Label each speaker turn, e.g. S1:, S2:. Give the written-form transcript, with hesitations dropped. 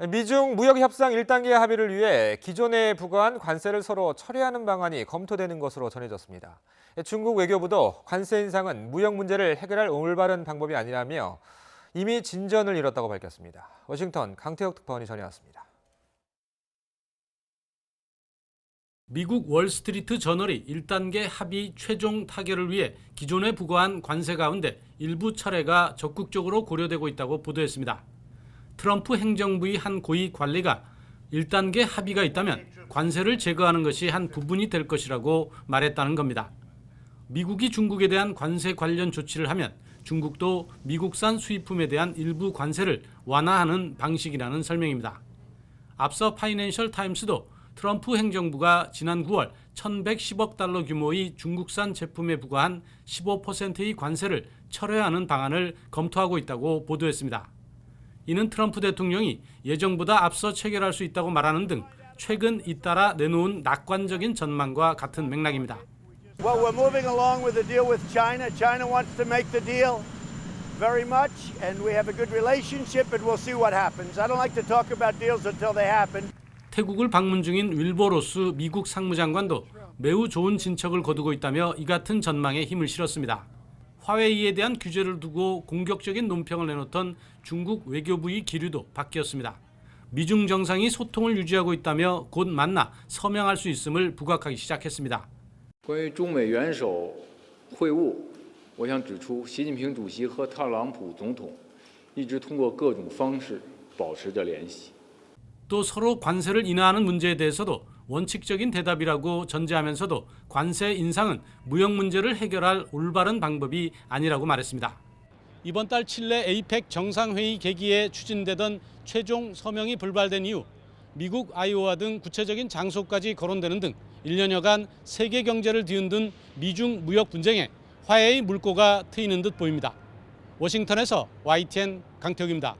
S1: 미중 무역 협상 1단계 합의를 위해 기존에 부과한 관세를 서로 철회하는 방안이 검토되는 것으로 전해졌습니다. 중국 외교부도 관세 인상은 무역 문제를 해결할 올바른 방법이 아니라며 이미 진전을 이뤘다고 밝혔습니다. 워싱턴 강태혁 특파원이 전해왔습니다.
S2: 미국 월스트리트 저널이 1단계 합의 최종 타결을 위해 기존에 부과한 관세 가운데 일부 철회가 적극적으로 고려되고 있다고 보도했습니다. 트럼프 행정부의 한 고위 관리가 1단계 합의가 있다면 관세를 제거하는 것이 한 부분이 될 것이라고 말했다는 겁니다. 미국이 중국에 대한 관세 관련 조치를 하면 중국도 미국산 수입품에 대한 일부 관세를 완화하는 방식이라는 설명입니다. 앞서 파이낸셜 타임스도 트럼프 행정부가 지난 9월 1,110억 달러 규모의 중국산 제품에 부과한 15%의 관세를 철회하는 방안을 검토하고 있다고 보도했습니다. 이는 트럼프 대통령이 예정보다 앞서 체결할 수 있다고 말하는 등 최근 잇따라 내놓은 낙관적인 전망과 같은 맥락입니다.
S3: Well, we're moving along with the deal with China. China wants to make the deal very much, and we have a good relationship, and we'll see what happens. I don't like to talk about deals until they happen.
S2: 태국을 방문 중인 윌버 로스 미국 상무장관도 매우 좋은 진척을 거두고 있다며 이 같은 전망에 힘을 실었습니다. 화웨이에 대한 규제를 두고 공격적인 논평을 내놓던 중국 외교부의 기류도 바뀌었습니다. 미중 정상이 소통을 유지하고 있다며 곧 만나 서명할 수 있음을 부각하기 시작했습니다.
S4: 关于中美元首会晤，我想指出，习近平主席和特朗普总统一直通过各种方式保持着联系。
S2: 또 서로 관세를 인하하는 문제에 대해서도 원칙적인 대답이라고 전제하면서도 관세 인상은 무역 문제를 해결할 올바른 방법이 아니라고 말했습니다. 이번 달 칠레 에이펙 정상회의 계기에 추진되던 최종 서명이 불발된 이후 미국, 아이오와 등 구체적인 장소까지 거론되는 등 1년여간 세계 경제를 뒤흔든 미중 무역 분쟁에 화해의 물꼬가 트이는 듯 보입니다. 워싱턴에서 YTN 강태욱입니다.